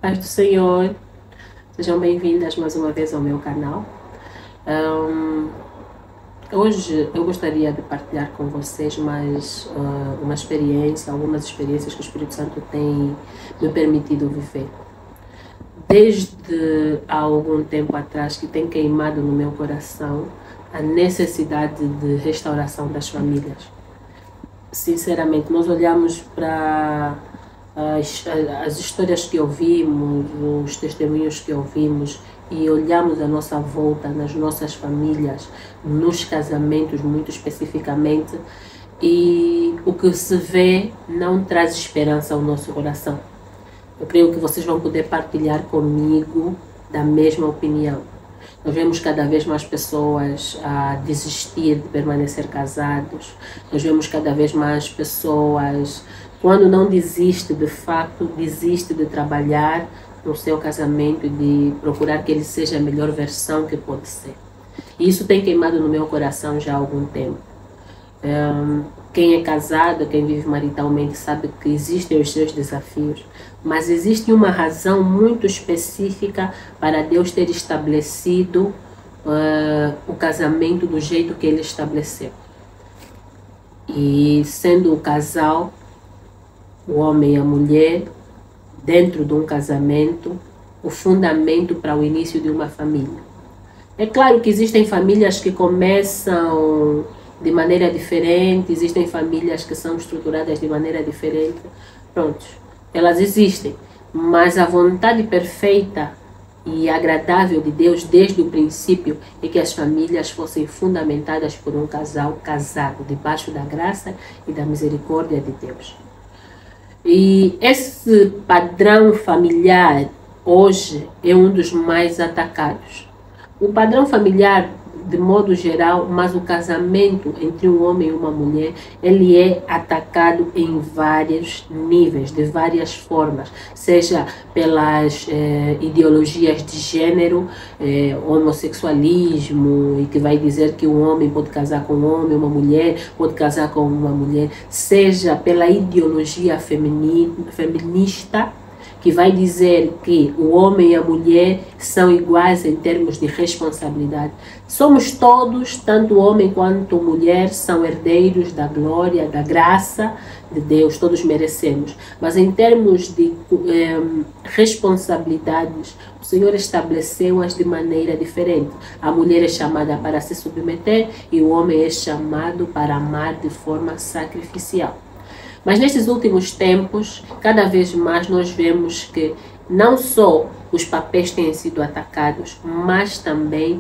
Paz do Senhor, sejam bem-vindas mais uma vez ao meu canal. Hoje eu gostaria de partilhar com vocês mais algumas experiências que o Espírito Santo tem me permitido viver. Desde há algum tempo atrás que tem queimado no meu coração a necessidade de restauração das famílias. Sinceramente, nós olhamos para as histórias que ouvimos, os testemunhos que ouvimos e olhamos à nossa volta, nas nossas famílias, nos casamentos muito especificamente, e o que se vê não traz esperança ao nosso coração. Eu creio que vocês vão poder partilhar comigo da mesma opinião. Nós vemos cada vez mais pessoas a desistir de permanecer casados. Nós vemos cada vez mais pessoas, quando não desiste de fato, desiste de trabalhar no seu casamento e de procurar que ele seja a melhor versão que pode ser. E isso tem queimado no meu coração já há algum tempo. Quem é casado, quem vive maritalmente, sabe que existem os seus desafios, mas existe uma razão muito específica para Deus ter estabelecido o casamento do jeito que Ele estabeleceu. E sendo o casal, o homem e a mulher, dentro de um casamento, o fundamento para o início de uma família. É claro que existem famílias que começam de maneira diferente, existem famílias que são estruturadas de maneira diferente. Pronto, elas existem, mas a vontade perfeita e agradável de Deus desde o princípio é que as famílias fossem fundamentadas por um casal casado, debaixo da graça e da misericórdia de Deus. E esse padrão familiar hoje é um dos mais atacados. O padrão familiar, de modo geral, mas o casamento entre um homem e uma mulher, ele é atacado em vários níveis, de várias formas, seja pelas ideologias de gênero, homossexualismo, e que vai dizer que um homem pode casar com um homem, uma mulher pode casar com uma mulher, seja pela ideologia feminista, que vai dizer que o homem e a mulher são iguais em termos de responsabilidade. Somos todos, tanto homem quanto mulher, são herdeiros da glória, da graça de Deus, todos merecemos. Mas em termos de responsabilidades, o Senhor estabeleceu-as de maneira diferente. A mulher é chamada para se submeter e o homem é chamado para amar de forma sacrificial. Mas nestes últimos tempos, cada vez mais nós vemos que não só os papéis têm sido atacados, mas também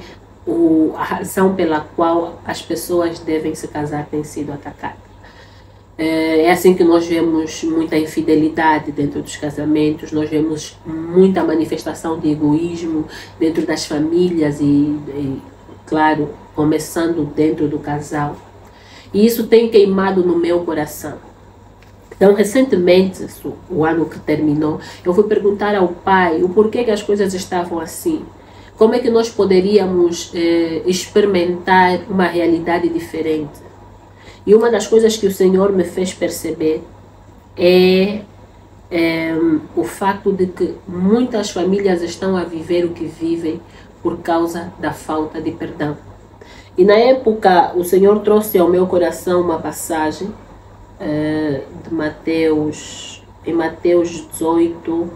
a razão pela qual as pessoas devem se casar tem sido atacada. É assim que nós vemos muita infidelidade dentro dos casamentos, nós vemos muita manifestação de egoísmo dentro das famílias e claro, começando dentro do casal. E isso tem queimado no meu coração. Então, recentemente, o ano que terminou, eu fui perguntar ao Pai o porquê que as coisas estavam assim. Como é que nós poderíamos experimentar uma realidade diferente? E uma das coisas que o Senhor me fez perceber é o fato de que muitas famílias estão a viver o que vivem por causa da falta de perdão. E na época, o Senhor trouxe ao meu coração uma passagem de Mateus, em Mateus 18,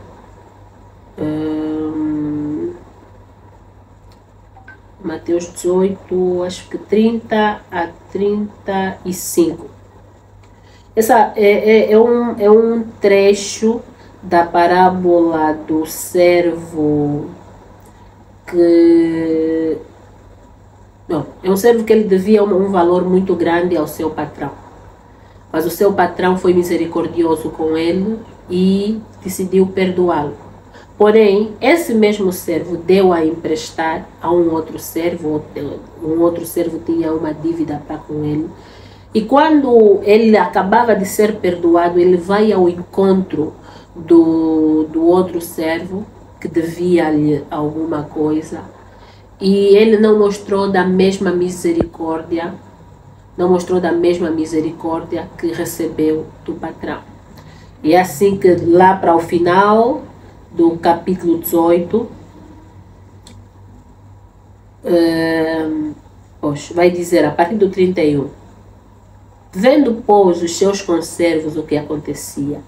Mateus 18, acho que 30 a 35. Essa é um trecho da parábola do servo que... Não, é um servo que ele devia um valor muito grande ao seu patrão. Mas o seu patrão foi misericordioso com ele e decidiu perdoá-lo. Porém, esse mesmo servo deu a emprestar a um outro servo tinha uma dívida para com ele. E quando ele acabava de ser perdoado, ele vai ao encontro do outro servo que devia-lhe alguma coisa. E ele não mostrou da mesma misericórdia que recebeu do patrão. E é assim que lá para o final do capítulo 18, vai dizer a partir do 31. Vendo, pois, os seus conservos o que acontecia,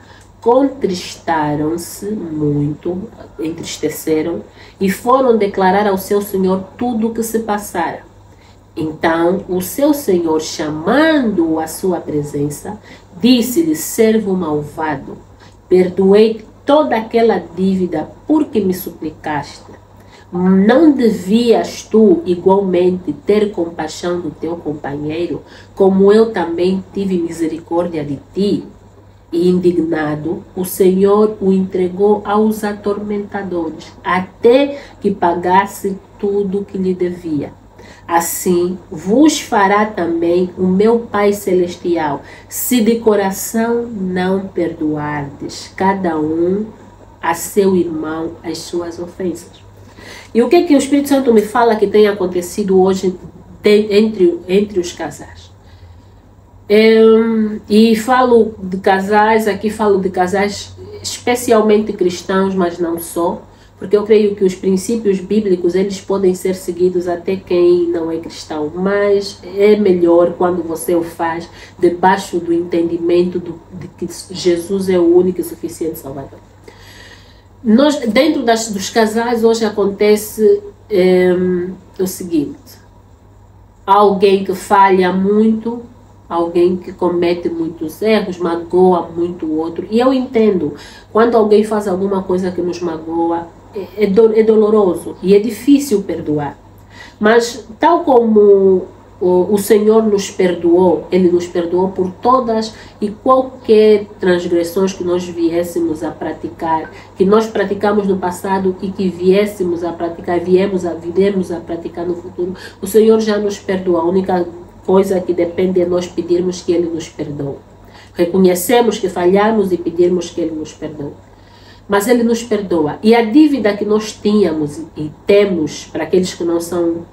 contristaram-se muito, entristeceram, e foram declarar ao seu senhor tudo o que se passara. Então o seu senhor, chamando-o à sua presença, disse-lhe: servo malvado, perdoei toda aquela dívida porque me suplicaste. Não devias tu igualmente ter compaixão do teu companheiro, como eu também tive misericórdia de ti? E indignado, o Senhor o entregou aos atormentadores, até que pagasse tudo o que lhe devia. Assim vos fará também o meu Pai Celestial, se de coração não perdoardes cada um a seu irmão as suas ofensas. E o que o Espírito Santo me fala que tem acontecido hoje entre os casais? E falo de casais, aqui falo de casais especialmente cristãos, mas não só, porque eu creio que os princípios bíblicos eles podem ser seguidos até quem não é cristão, mas é melhor quando você o faz debaixo do entendimento de que Jesus é o único e suficiente Salvador. Dentro dos casais hoje acontece o seguinte: alguém que falha muito, alguém que comete muitos erros, magoa muito o outro. E eu entendo, quando alguém faz alguma coisa que nos magoa, é doloroso e é difícil perdoar. Mas tal como o Senhor nos perdoou, Ele nos perdoou por todas e qualquer transgressões que nós viéssemos a praticar, que nós praticamos no passado e que viemos a praticar no futuro. O Senhor já nos perdoou. A única coisa que depende de nós pedirmos que Ele nos perdoe. Reconhecemos que falhamos e pedirmos que Ele nos perdoe. Mas Ele nos perdoa. E a dívida que nós tínhamos e temos para aqueles que não são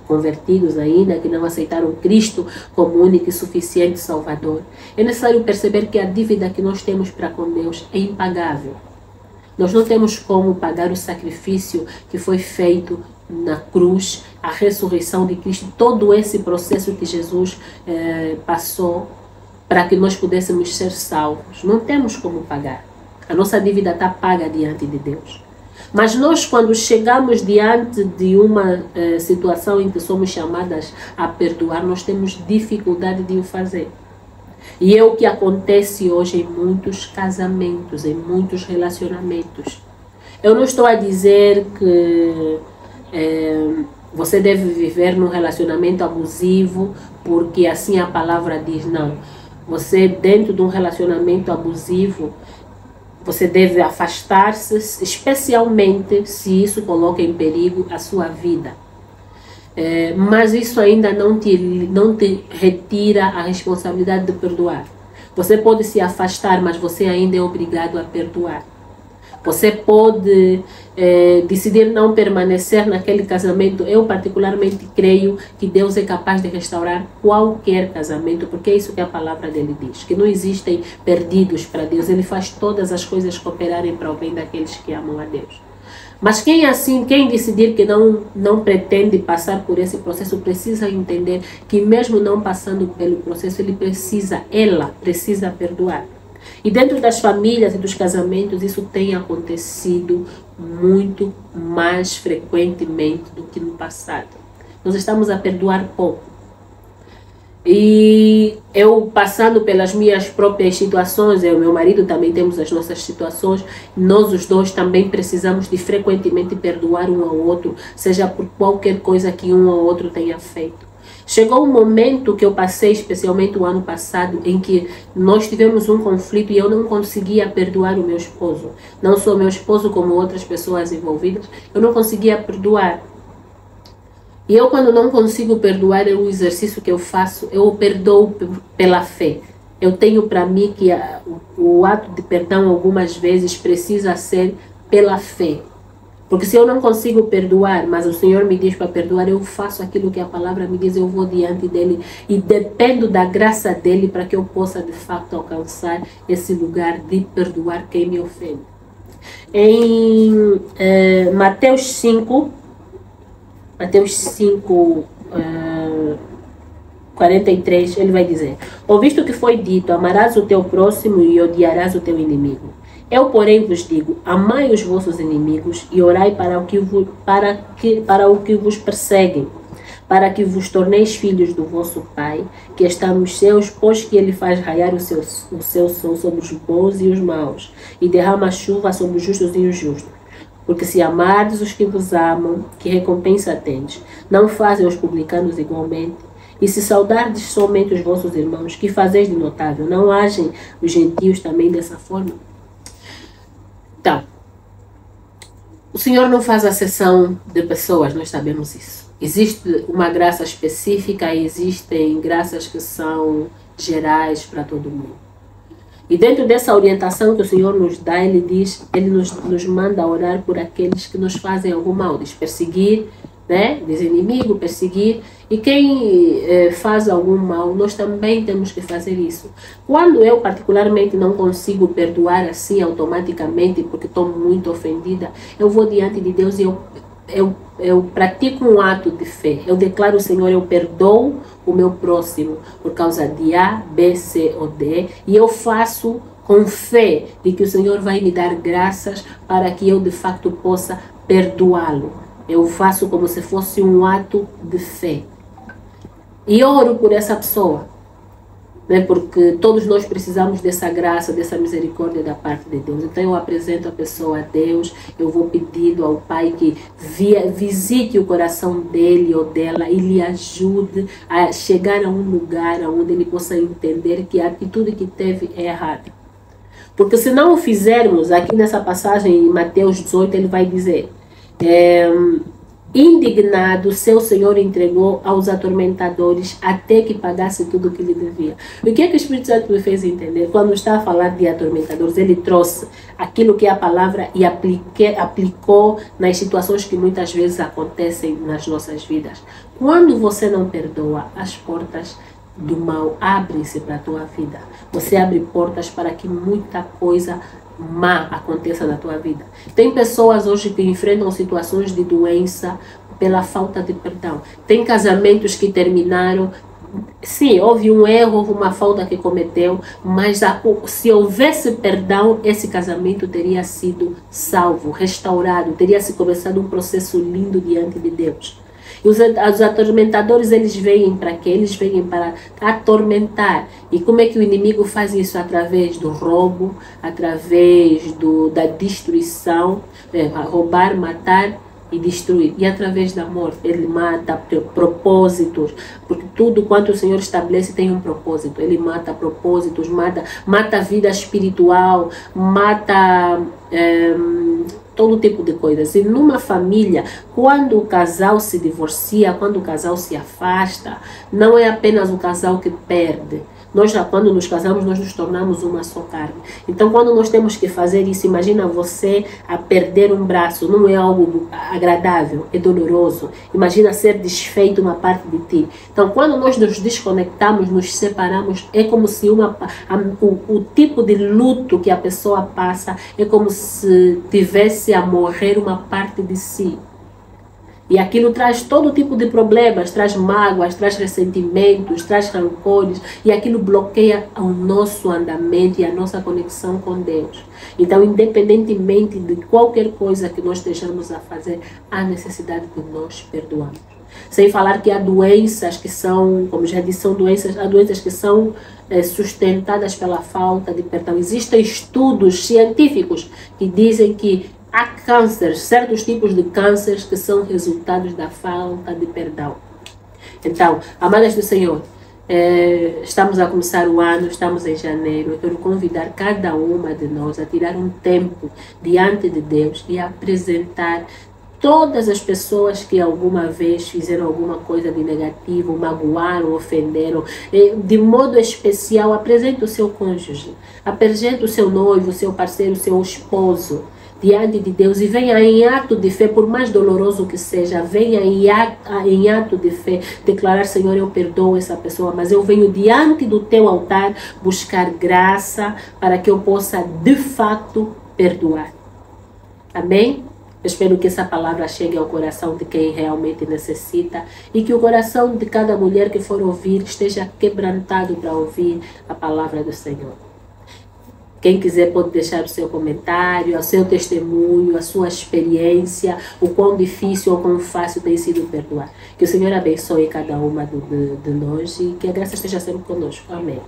convertidos ainda, que não aceitaram Cristo como único e suficiente Salvador, é necessário perceber que a dívida que nós temos para com Deus é impagável. Nós não temos como pagar o sacrifício que foi feito na cruz, a ressurreição de Cristo, todo esse processo que Jesus passou para que nós pudéssemos ser salvos. Não temos como pagar. A nossa dívida está paga diante de Deus. Mas nós, quando chegamos diante de uma situação em que somos chamadas a perdoar, nós temos dificuldade de o fazer. E é o que acontece hoje em muitos casamentos, em muitos relacionamentos. Eu não estou a dizer que você deve viver num relacionamento abusivo, porque assim a palavra diz, não. Você, dentro de um relacionamento abusivo, você deve afastar-se, especialmente se isso coloca em perigo a sua vida. Mas isso ainda não te retira a responsabilidade de perdoar. Você pode se afastar, mas você ainda é obrigado a perdoar. Você pode decidir não permanecer naquele casamento. Eu particularmente creio que Deus é capaz de restaurar qualquer casamento, porque é isso que a palavra dele diz, que não existem perdidos para Deus. Ele faz todas as coisas cooperarem para o bem daqueles que amam a Deus. Mas quem decidir que não pretende passar por esse processo, precisa entender que mesmo não passando pelo processo, ela precisa perdoar. E dentro das famílias e dos casamentos, isso tem acontecido muito mais frequentemente do que no passado. Nós estamos a perdoar pouco. E eu, passando pelas minhas próprias situações, eu e meu marido também temos as nossas situações, nós os dois também precisamos de frequentemente perdoar um ao outro, seja por qualquer coisa que um ou outro tenha feito. Chegou um momento que eu passei, especialmente o ano passado, em que nós tivemos um conflito e eu não conseguia perdoar o meu esposo. Não só meu esposo, como outras pessoas envolvidas, eu não conseguia perdoar. E eu, quando não consigo perdoar, é um exercício que eu faço, eu perdoo pela fé. Eu tenho para mim que o ato de perdão algumas vezes precisa ser pela fé. Porque se eu não consigo perdoar, mas o Senhor me diz para perdoar, eu faço aquilo que a palavra me diz, eu vou diante dele e dependo da graça dele para que eu possa de fato alcançar esse lugar de perdoar quem me ofende. Em Mateus 5, 43, ele vai dizer: ouviste o que foi dito, amarás o teu próximo e odiarás o teu inimigo. Eu, porém, vos digo, amai os vossos inimigos e orai para o que vos perseguem, para que vos torneis filhos do vosso Pai, que está nos céus, pois que ele faz raiar o seu sol sobre os bons e os maus, e derrama chuva sobre os justos e os justos. Porque se amardes os que vos amam, que recompensa tendes? Não fazem os publicanos igualmente? E se saudardes somente os vossos irmãos, que fazeis de notável? Não agem os gentios também dessa forma? Então, o Senhor não faz acepção de pessoas, nós sabemos isso. Existe uma graça específica e existem graças que são gerais para todo mundo. E dentro dessa orientação que o Senhor nos dá, Ele diz, Ele nos manda orar por aqueles que nos fazem algum mal, diz perseguir, né? Diz inimigo, perseguir. E quem faz algum mal, nós também temos que fazer isso. Quando eu particularmente não consigo perdoar assim automaticamente, porque estou muito ofendida, eu vou diante de Deus e eu pratico um ato de fé. Eu declaro, Senhor, eu perdoo o meu próximo por causa de A, B, C ou D. E eu faço com fé de que o Senhor vai me dar graças para que eu de facto possa perdoá-lo. Eu faço como se fosse um ato de fé. E oro por essa pessoa. Né? Porque todos nós precisamos dessa graça, dessa misericórdia da parte de Deus. Então eu apresento a pessoa a Deus, eu vou pedindo ao Pai que visite o coração dele ou dela e lhe ajude a chegar a um lugar onde ele possa entender que a atitude que teve é errada. Porque se não o fizermos, aqui nessa passagem em Mateus 18, ele vai dizer... indignado, seu senhor entregou aos atormentadores até que pagasse tudo o que lhe devia. O que é que o Espírito Santo me fez entender? Quando está a falar de atormentadores, ele trouxe aquilo que é a palavra e aplicou nas situações que muitas vezes acontecem nas nossas vidas. Quando você não perdoa, as portas do mal abrem-se para a tua vida. Você abre portas para que muita coisa má aconteça na tua vida. Tem pessoas hoje que enfrentam situações de doença pela falta de perdão. Tem casamentos que terminaram. Sim, houve um erro, houve uma falta que cometeu, mas se houvesse perdão, esse casamento teria sido salvo, restaurado, teria se começado um processo lindo diante de Deus. E os atormentadores, eles vêm para quê? Eles vêm para atormentar. E como é que o inimigo faz isso? Através do roubo, através da destruição, roubar, matar e destruir. E através da morte, ele mata propósitos, porque tudo quanto o Senhor estabelece tem um propósito. Ele mata propósitos, mata a vida espiritual, mata... todo tipo de coisas. E numa família, quando o casal se divorcia, quando o casal se afasta, não é apenas o casal que perde. Nós, quando nos casamos, nós nos tornamos uma só carne. Então, quando nós temos que fazer isso, imagina você a perder um braço, não é algo agradável, é doloroso. Imagina ser desfeito uma parte de ti. Então, quando nós nos desconectamos, nos separamos, é como se o tipo de luto que a pessoa passa é como se tivesse a morrer uma parte de si. E aquilo traz todo tipo de problemas, traz mágoas, traz ressentimentos, traz rancores, e aquilo bloqueia o nosso andamento e a nossa conexão com Deus. Então, independentemente de qualquer coisa que nós estejamos a fazer, há necessidade de nós perdoarmos. Sem falar que há doenças que são, como já disse, há doenças que são sustentadas pela falta de perdão. Existem estudos científicos que dizem que há cânceres, certos tipos de cânceres que são resultados da falta de perdão. Então, amadas do Senhor, estamos a começar o ano, estamos em janeiro. Eu quero convidar cada uma de nós a tirar um tempo diante de Deus e apresentar todas as pessoas que alguma vez fizeram alguma coisa de negativo, magoaram, ofenderam. De modo especial, apresente o seu cônjuge, apresente o seu noivo, o seu parceiro, o seu esposo diante de Deus e venha em ato de fé, por mais doloroso que seja, venha em ato de fé, declarar: Senhor, eu perdoo essa pessoa, mas eu venho diante do teu altar buscar graça para que eu possa de fato perdoar. Amém? Eu espero que essa palavra chegue ao coração de quem realmente necessita e que o coração de cada mulher que for ouvir esteja quebrantado para ouvir a palavra do Senhor. Quem quiser pode deixar o seu comentário, o seu testemunho, a sua experiência, o quão difícil ou quão fácil tem sido perdoar. Que o Senhor abençoe cada uma de nós e que a graça esteja sempre conosco. Amém.